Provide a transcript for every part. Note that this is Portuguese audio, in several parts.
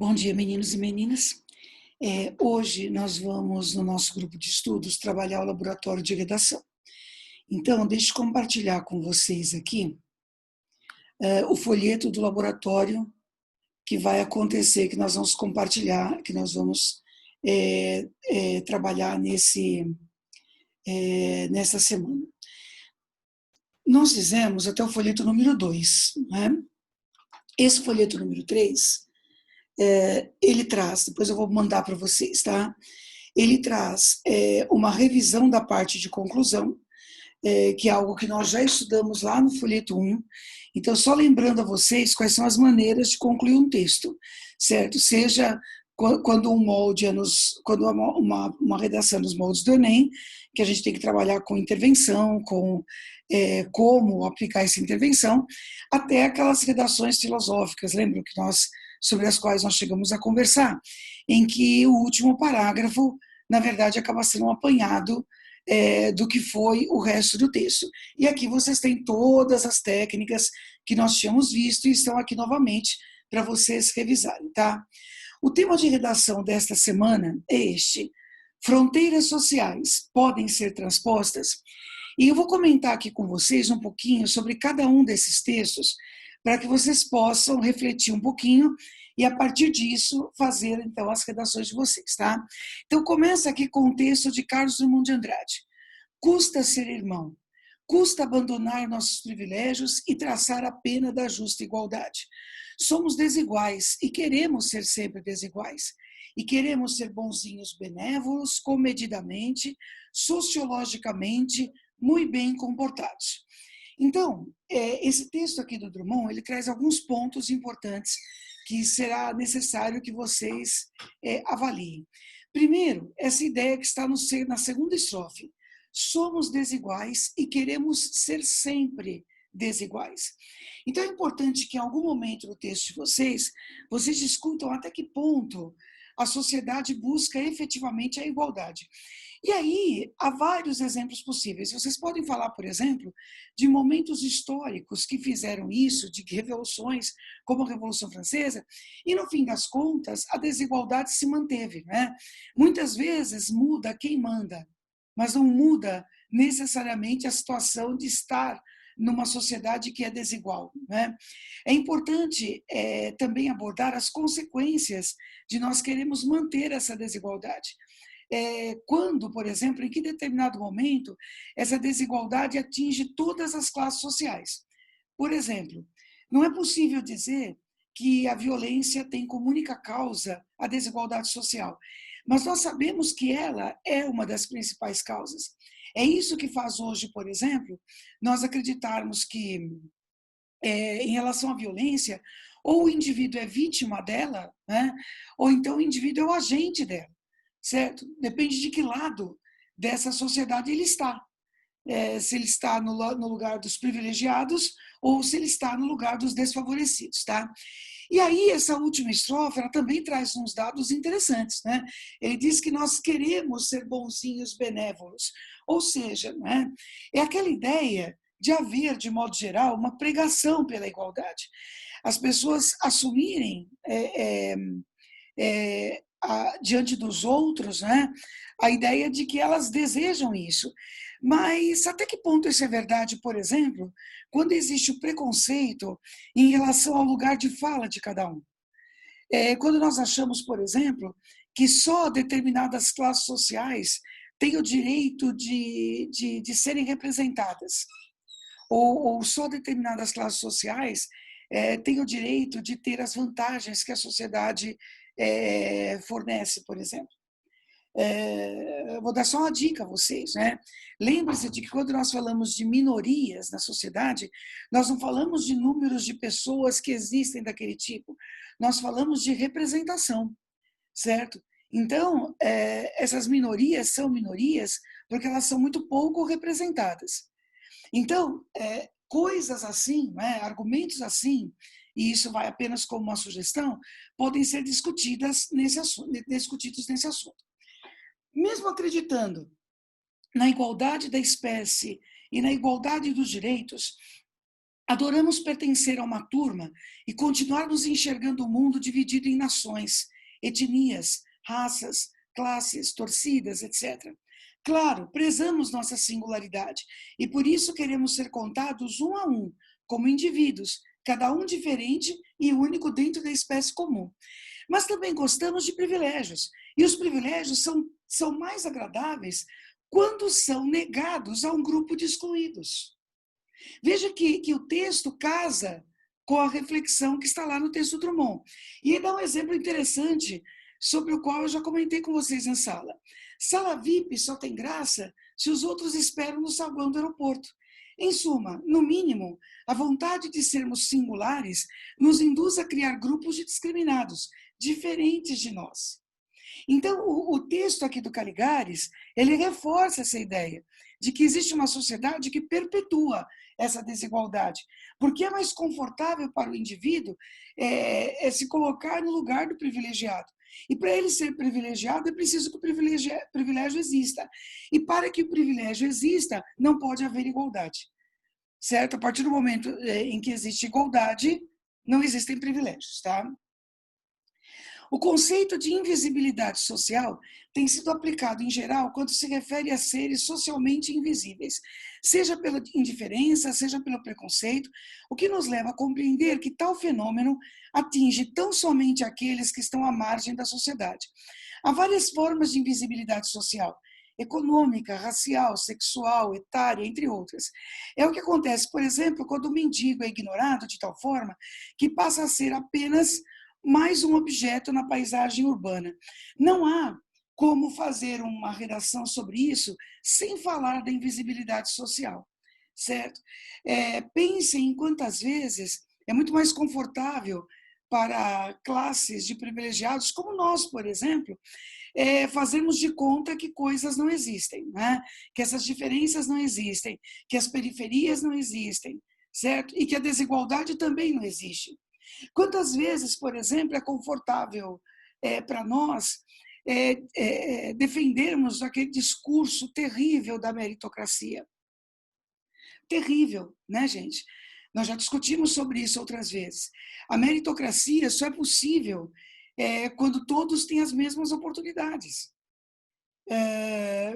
Bom dia, meninos e meninas. Hoje nós vamos, no nosso grupo de estudos, trabalhar o laboratório de redação. Então, deixe eu compartilhar com vocês aqui o folheto do laboratório que vai acontecer, que nós vamos compartilhar, que nós vamos trabalhar nessa semana. Nós fizemos até o folheto número 2, né? Esse folheto número 3, ele traz, depois eu vou mandar para vocês, tá? Ele traz uma revisão da parte de conclusão, que é algo que nós já estudamos lá no folheto 1. Então, só lembrando a vocês quais são as maneiras de concluir um texto, certo? Seja quando um molde quando uma redação nos moldes do Enem, que a gente tem que trabalhar com intervenção, com como aplicar essa intervenção, até aquelas redações filosóficas, lembram que sobre as quais nós chegamos a conversar, em que o último parágrafo, na verdade, acaba sendo um apanhado do que foi o resto do texto. E aqui vocês têm todas as técnicas que nós tínhamos visto e estão aqui novamente para vocês revisarem, tá? O tema de redação desta semana é este: fronteiras sociais podem ser transpostas? E eu vou comentar aqui com vocês um pouquinho sobre cada um desses textos, para que vocês possam refletir um pouquinho e, a partir disso, fazer, então, as redações de vocês, tá? Então, começa aqui com o texto de Carlos Drummond de Andrade. Custa ser irmão, custa abandonar nossos privilégios e traçar a pena da justa igualdade. Somos desiguais e queremos ser sempre desiguais. E queremos ser bonzinhos benévolos, comedidamente, sociologicamente, muito bem comportados. Então, esse texto aqui do Drummond, ele traz alguns pontos importantes que será necessário que vocês avaliem. Primeiro, essa ideia que está na segunda estrofe. Somos desiguais e queremos ser sempre desiguais. Então, é importante que em algum momento do texto de vocês discutam até que ponto a sociedade busca efetivamente a igualdade. E aí, há vários exemplos possíveis. Vocês podem falar, por exemplo, de momentos históricos que fizeram isso, de revoluções, como a Revolução Francesa, e, no fim das contas, a desigualdade se manteve, né? Muitas vezes muda quem manda, mas não muda necessariamente a situação de estar numa sociedade que é desigual, né? É importante também abordar as consequências de nós queremos manter essa desigualdade. Quando, por exemplo, em que determinado momento essa desigualdade atinge todas as classes sociais. Por exemplo, não é possível dizer que a violência tem como única causa a desigualdade social, mas nós sabemos que ela é uma das principais causas. É isso que faz hoje, por exemplo, nós acreditarmos que, em relação à violência, ou o indivíduo é vítima dela, né, ou então o indivíduo é o agente dela, certo? Depende de que lado dessa sociedade ele está. Se ele está no lugar dos privilegiados ou se ele está no lugar dos desfavorecidos, tá? E aí, essa última estrofe, ela também traz uns dados interessantes, né? Ele diz que nós queremos ser bonzinhos benévolos, ou seja, né, é aquela ideia de haver, de modo geral, uma pregação pela igualdade. As pessoas assumirem diante dos outros, né, a ideia de que elas desejam isso. Mas até que ponto isso é verdade, por exemplo, quando existe o preconceito em relação ao lugar de fala de cada um? Quando nós achamos, por exemplo, que só determinadas classes sociais têm o direito de serem representadas, ou só determinadas classes sociais têm o direito de ter as vantagens que a sociedade fornece, por exemplo. Vou dar só uma dica a vocês, né? Lembre-se de que quando nós falamos de minorias na sociedade, nós não falamos de números de pessoas que existem daquele tipo, nós falamos de representação, certo? Então, essas minorias são minorias porque elas são muito pouco representadas. Então, coisas assim, né, argumentos assim, e isso vai apenas como uma sugestão, podem ser discutidos nesse assunto. Mesmo acreditando na igualdade da espécie e na igualdade dos direitos, Adoramos pertencer a uma turma e continuar nos enxergando o mundo dividido em nações, etnias, raças, classes, torcidas, etc. Claro, prezamos nossa singularidade e por isso queremos ser contados um a um, como indivíduos, cada um diferente e único dentro da espécie comum. Mas também gostamos de privilégios, e os privilégios são mais agradáveis quando são negados a um grupo de excluídos. Veja que o texto casa com a reflexão que está lá no texto do Drummond. E ele dá um exemplo interessante sobre o qual eu já comentei com vocês em sala. Sala VIP só tem graça se os outros esperam no saguão do aeroporto. Em suma, no mínimo, a vontade de sermos singulares nos induz a criar grupos de discriminados, diferentes de nós. Então, o texto aqui do Caligares, ele reforça essa ideia de que existe uma sociedade que perpetua essa desigualdade, porque é mais confortável para o indivíduo se colocar no lugar do privilegiado. E para ele ser privilegiado, é preciso que o privilégio exista. E para que o privilégio exista, não pode haver igualdade. Certo? A partir do momento em que existe igualdade, não existem privilégios, tá? O conceito de invisibilidade social tem sido aplicado, em geral, quando se refere a seres socialmente invisíveis, seja pela indiferença, seja pelo preconceito, o que nos leva a compreender que tal fenômeno atinge tão somente aqueles que estão à margem da sociedade. Há várias formas de invisibilidade social, econômica, racial, sexual, etária, entre outras. É o que acontece, por exemplo, quando o mendigo é ignorado de tal forma que passa a ser apenas mais um objeto na paisagem urbana. Não há como fazer uma redação sobre isso sem falar da invisibilidade social, certo? Pensem em quantas vezes é muito mais confortável para classes de privilegiados, como nós, por exemplo, fazermos de conta que coisas não existem, né? Que essas diferenças não existem, que as periferias não existem, certo? E que a desigualdade também não existe. Quantas vezes, por exemplo, é confortável para nós defendermos aquele discurso terrível da meritocracia? Terrível, né, gente? Nós já discutimos sobre isso outras vezes. A meritocracia só é possível quando todos têm as mesmas oportunidades.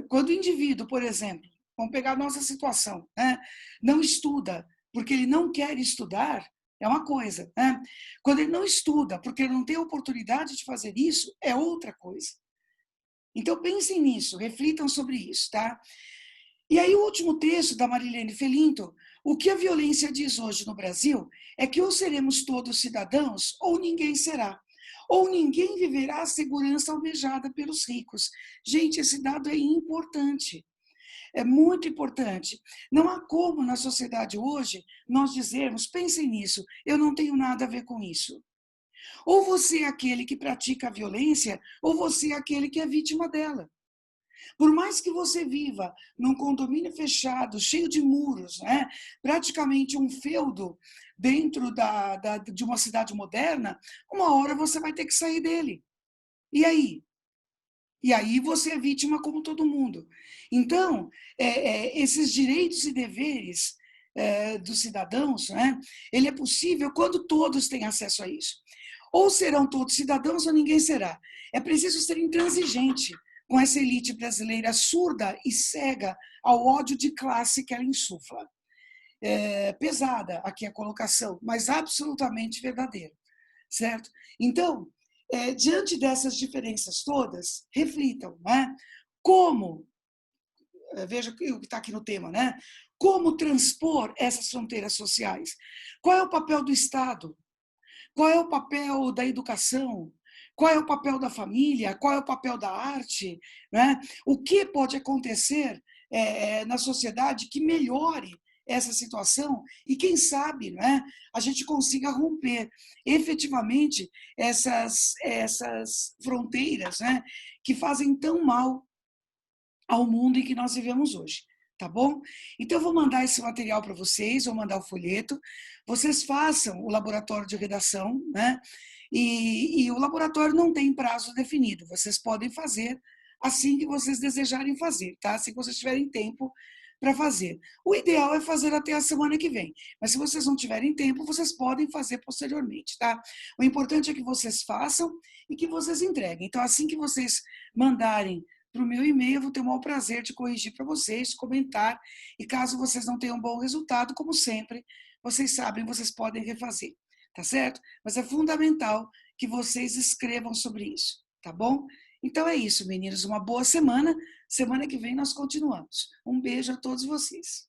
Quando o indivíduo, por exemplo, vamos pegar a nossa situação, né, não estuda porque ele não quer estudar, é uma coisa. Né? Quando ele não estuda porque ele não tem oportunidade de fazer isso, é outra coisa. Então, pensem nisso, reflitam sobre isso. Tá? E aí, o último texto da Marilene Felinto, o que a violência diz hoje no Brasil é que ou seremos todos cidadãos ou ninguém será. Ou ninguém viverá a segurança almejada pelos ricos. Gente, esse dado é importante. É muito importante. Não há como, na sociedade hoje, nós dizermos, pensem nisso, eu não tenho nada a ver com isso. Ou você é aquele que pratica a violência, ou você é aquele que é vítima dela. Por mais que você viva num condomínio fechado, cheio de muros, né? Praticamente um feudo dentro de uma cidade moderna, uma hora você vai ter que sair dele. E aí? E aí você é vítima como todo mundo. Então, esses direitos e deveres dos cidadãos, né, ele é possível quando todos têm acesso a isso. Ou serão todos cidadãos ou ninguém será. É preciso ser intransigente com essa elite brasileira surda e cega ao ódio de classe que ela insufla. Pesada aqui a colocação, mas absolutamente verdadeira, certo? Então, diante dessas diferenças todas, reflitam, né? Como, veja o que está aqui no tema, né? Como transpor essas fronteiras sociais? Qual é o papel do Estado? Qual é o papel da educação? Qual é o papel da família? Qual é o papel da arte? Né? O que pode acontecer na sociedade que melhore essa situação e, quem sabe, né, a gente consiga romper efetivamente essas fronteiras, né, que fazem tão mal ao mundo em que nós vivemos hoje. Tá bom? Então, eu vou mandar esse material para vocês, vou mandar o folheto. Vocês façam o laboratório de redação, né? E o laboratório não tem prazo definido. Vocês podem fazer assim que vocês desejarem fazer, tá? Assim que vocês tiverem tempo para fazer. O ideal é fazer até a semana que vem, mas se vocês não tiverem tempo, vocês podem fazer posteriormente, tá? O importante é que vocês façam e que vocês entreguem. Então, assim que vocês mandarem para o meu e-mail, eu vou ter o maior prazer de corrigir para vocês, comentar, e caso vocês não tenham um bom resultado, como sempre, vocês sabem, vocês podem refazer, tá certo? Mas é fundamental que vocês escrevam sobre isso, tá bom? Então é isso, meninos, uma boa semana. Semana que vem nós continuamos. Um beijo a todos vocês.